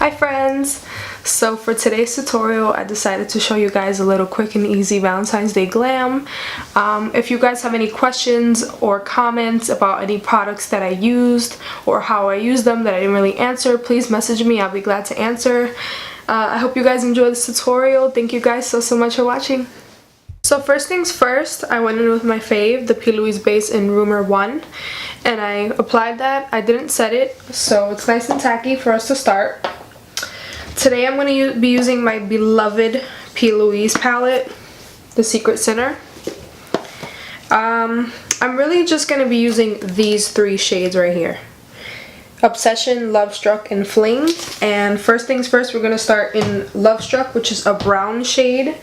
Hi friends! So for today's tutorial I decided to show you guys a little quick and easy Valentine's Day glam. If you guys have any questions or comments about any products that I used or how I used them that I didn't really answer, please message me. I'll be glad to answer. I hope you guys enjoy this tutorial. Thank you guys so much for watching. So first things first, I went in with my fave, the P. Louise base in Rumor 1, and I applied that. I didn't set it, so it's nice and tacky for us to start. Today I'm going to be using my beloved P. Louise palette, the Secret Sinner. I'm really just going to be using these three shades right here. Obsession, Love Struck, and Fling. And first things first, we're going to start in Love Struck, which is a brown shade.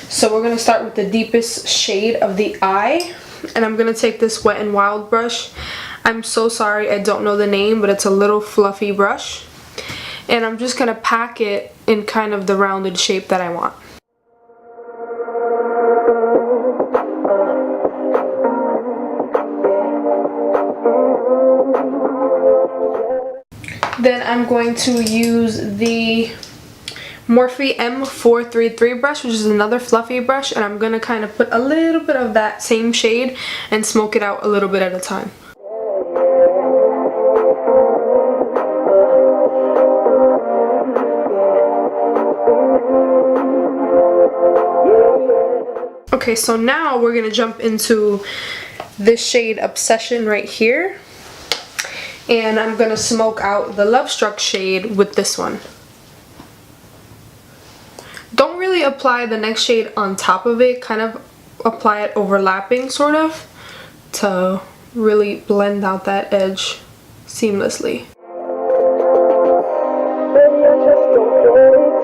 So we're going to start with the deepest shade of the eye. And I'm going to take this Wet n Wild brush. I'm so sorry, I don't know the name, but it's a little fluffy brush. And I'm just going to pack it in kind of the rounded shape that I want. Then I'm going to use the Morphe M433 brush, which is another fluffy brush, and I'm going to kind of put a little bit of that same shade and smoke it out a little bit at a time. Okay, so now we're going to jump into this shade Obsession right here. And I'm going to smoke out the Love Struck shade with this one. Don't really apply the next shade on top of it, kind of apply it overlapping sort of to really blend out that edge seamlessly. Baby, I just don't get it.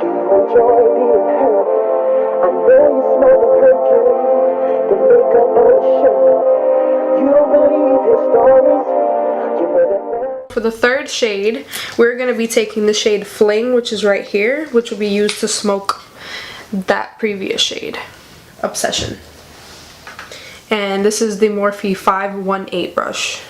Do you enjoy being hurt? I know you smell the perfume, the makeup on your shirt. You don't believe his stories. For the third shade, we're going to be taking the shade Fling, which is right here, which will be used to smoke that previous shade, Obsession. And this is the Morphe 518 brush.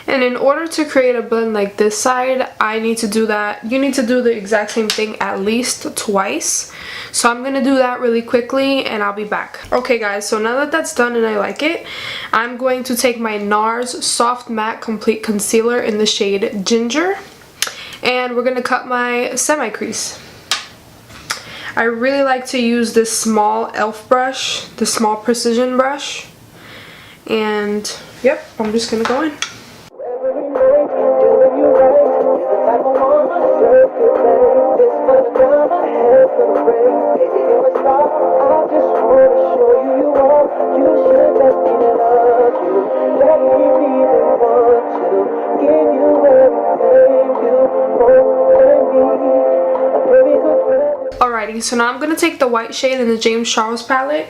And in order to create a blend like this side, I need to do that. You need to do the exact same thing at least twice. So I'm going to do that really quickly and I'll be back. Okay guys, so now that that's done and I like it, I'm going to take my NARS Soft Matte Complete Concealer in the shade Ginger. And we're going to cut my semi-crease. I really like to use this small e.l.f. brush, the small precision brush. And yep, I'm just going to go in. Alrighty, so now I'm going to take the white shade in the James Charles palette,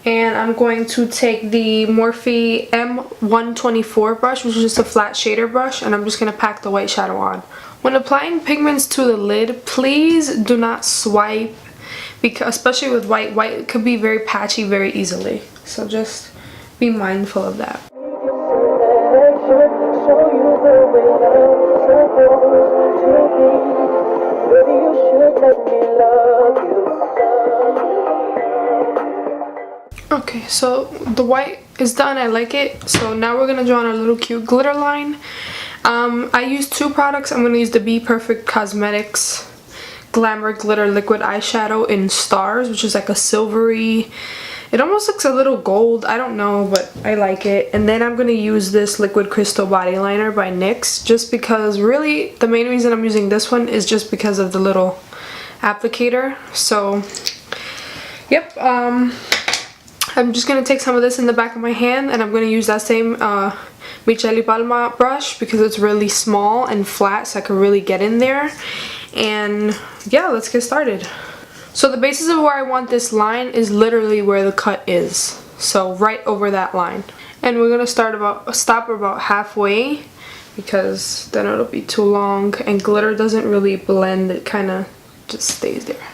and I'm going to take the Morphe M124 brush, which is just a flat shader brush, and I'm just going to pack the white shadow on. When applying pigments to the lid, please do not swipe, because especially with white could be very patchy very easily. So just be mindful of that. Okay, so the white is done. I like it. So now we're going to draw on a little cute glitter line. I used two products. I'm going to use the Be Perfect Cosmetics Glamour Glitter Liquid Eyeshadow in Stars, which is like a silvery, it almost looks a little gold, I don't know, but I like it. And then I'm going to use this Liquid Crystal Body Liner by NYX, just because really the main reason I'm using this one is just because of the little applicator. So yep, I'm just going to take some of this in the back of my hand, and I'm going to use that same Michele Palma brush because it's really small and flat, so I can really get in there. And yeah, let's get started. So the basis of where I want this line is literally where the cut is, so right over that line. And we're gonna stop about halfway, because then it'll be too long and glitter doesn't really blend, it kind of just stays there.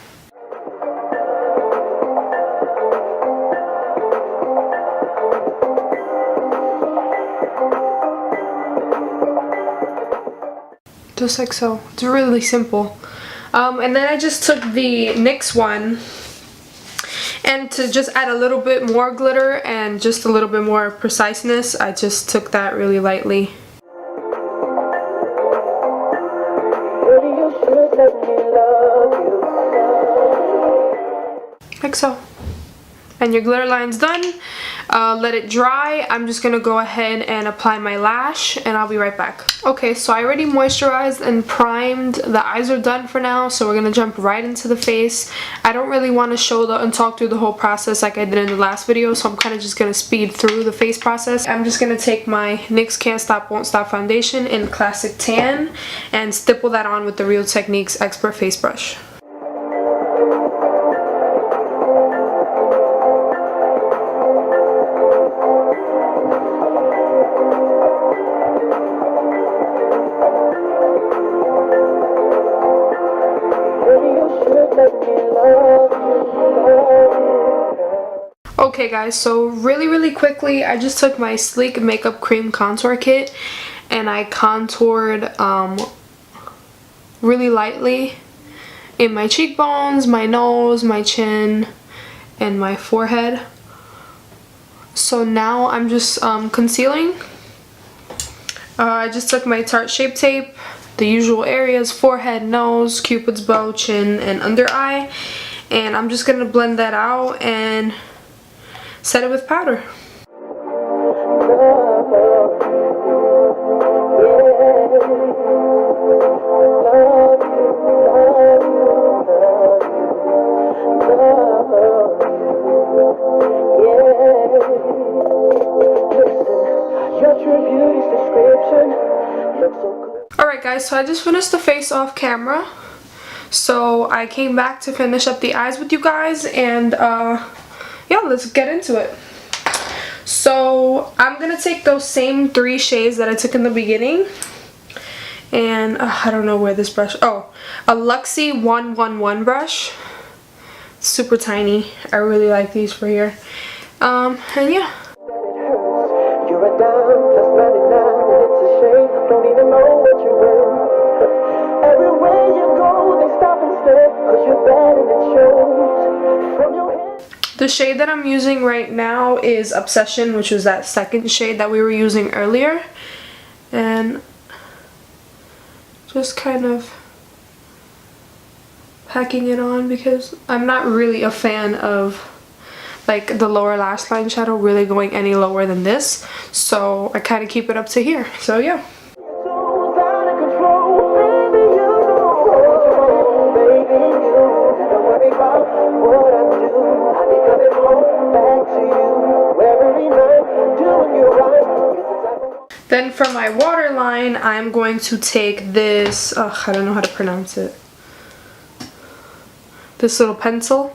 Just like so. It's really simple. And then I just took the NYX one, and to just add a little bit more glitter and just a little bit more preciseness, I just took that really lightly. Like so. And your glitter line's done. Let it dry. I'm just gonna go ahead and apply my lash, and I'll be right back. Okay, so I already moisturized and primed. The eyes are done for now, so we're gonna jump right into the face. I don't really want to show and talk through the whole process like I did in the last video, so I'm kind of just gonna speed through the face process. I'm just gonna take my NYX Can't Stop Won't Stop foundation in Classic Tan and stipple that on with the Real Techniques Expert Face Brush. Okay guys, so really quickly, I just took my Sleek Makeup Cream Contour Kit and I contoured really lightly in my cheekbones, my nose, my chin, and my forehead. So now I'm just concealing. I just took my Tarte Shape Tape, the usual areas, forehead, nose, cupid's bow, chin, and under eye, and I'm just gonna blend that out and set it with powder. Alright guys, so I just finished the face off camera. So I came back to finish up the eyes with you guys, and yeah, let's get into it. So I'm gonna take those same 3 shades that I took in the beginning, and I don't know where this brush, oh, a Luxie 111 brush, super tiny. I really like these for here. And yeah. You're a dime plus 99, and it's a shame, don't even know what you're in. Everywhere you go, they stop and stare, 'cause you're bad and it shows. From your head. The shade that I'm using right now is Obsession, which was that second shade that we were using earlier. And just kind of packing it on because I'm not really a fan of like the lower lash line shadow really going any lower than this. So I kind of keep it up to here. So yeah. Then for my waterline, I'm going to take this, I don't know how to pronounce it, this little pencil.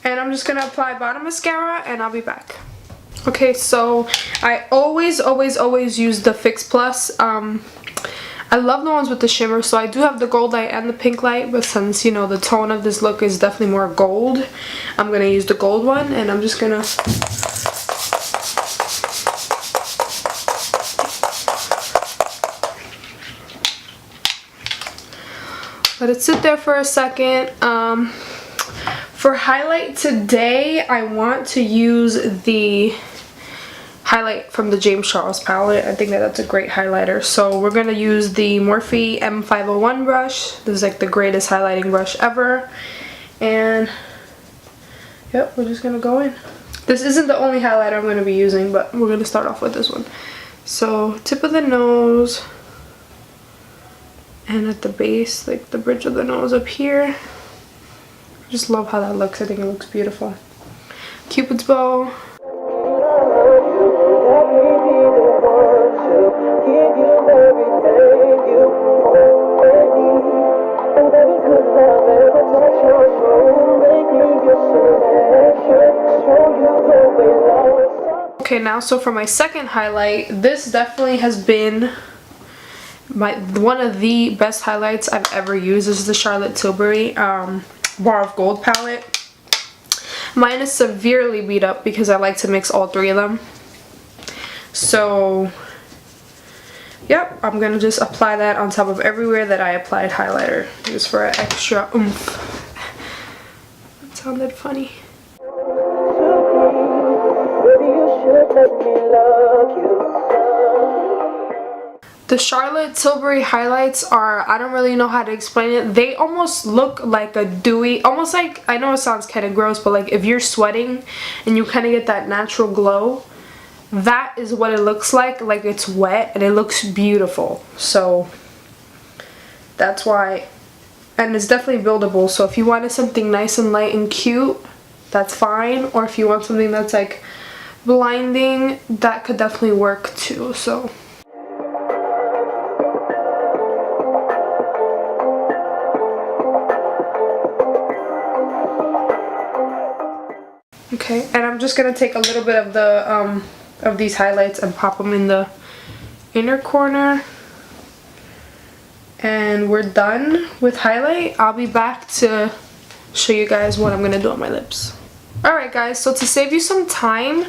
And I'm just going to apply bottom mascara, and I'll be back. Okay, so I always use the Fix Plus. I love the ones with the shimmer, so I do have the gold light and the pink light, but since, you know, the tone of this look is definitely more gold, I'm going to use the gold one, and I'm just going to let it sit there for a second. For highlight today, I want to use the highlight from the James Charles palette. I think that's a great highlighter. So we're going to use the Morphe M501 brush. This is like the greatest highlighting brush ever. And yep, we're just going to go in. This isn't the only highlighter I'm going to be using, but we're going to start off with this one. So tip of the nose. And at the base, like the bridge of the nose up here. I just love how that looks. I think it looks beautiful. Cupid's bow. Okay, now so for my second highlight, this definitely has been one of the best highlights I've ever used. This is the Charlotte Tilbury Bar of Gold palette. Mine is severely beat up because I like to mix all three of them. So, yep, I'm going to just apply that on top of everywhere that I applied highlighter. Just for an extra oomph. That sounded funny. The Charlotte Tilbury highlights are, I don't really know how to explain it. They almost look like a dewy, almost like, I know it sounds kind of gross, but like if you're sweating and you kind of get that natural glow, that is what it looks like it's wet, and it looks beautiful. So that's why, and it's definitely buildable. So if you wanted something nice and light and cute, that's fine. Or if you want something that's like blinding, that could definitely work too. So okay, and I'm just gonna take a little bit of the of these highlights and pop them in the inner corner, and we're done with highlight. I'll be back to show you guys what I'm gonna do on my lips. Alright guys, so to save you some time,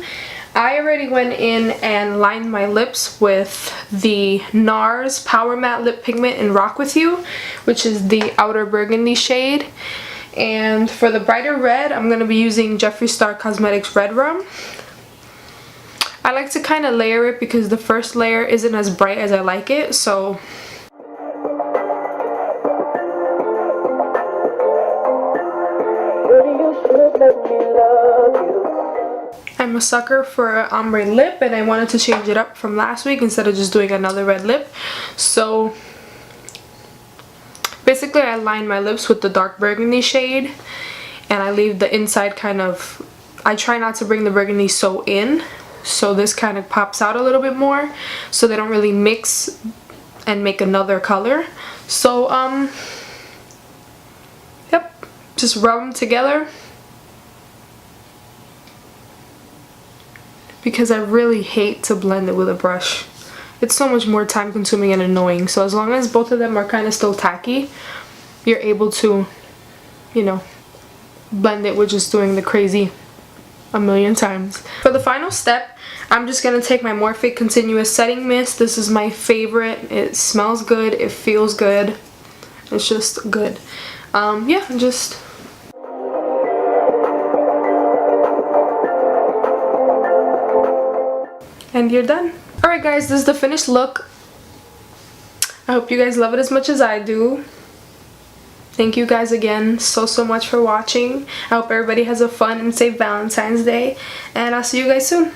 I already went in and lined my lips with the NARS Power Matte Lip Pigment in Rock With You, which is the outer burgundy shade. And for the brighter red, I'm going to be using Jeffree Star Cosmetics Red Rum. I like to kind of layer it because the first layer isn't as bright as I like it, so I'm a sucker for an ombre lip, and I wanted to change it up from last week instead of just doing another red lip. So basically I line my lips with the dark burgundy shade, and I leave the inside kind of, I try not to bring the burgundy so in, so this kind of pops out a little bit more, so they don't really mix and make another color. So yep, just rub them together because I really hate to blend it with a brush. It's so much more time consuming and annoying. So as long as both of them are kind of still tacky, you're able to, you know, blend it with just doing the crazy a million times. For the final step, I'm just going to take my Morphe Continuous Setting Mist. This is my favorite. It smells good. It feels good. It's just good. Yeah, just... and you're done. Alright guys, this is the finished look. I hope you guys love it as much as I do. Thank you guys again so much for watching. I hope everybody has a fun and safe Valentine's Day, and I'll see you guys soon.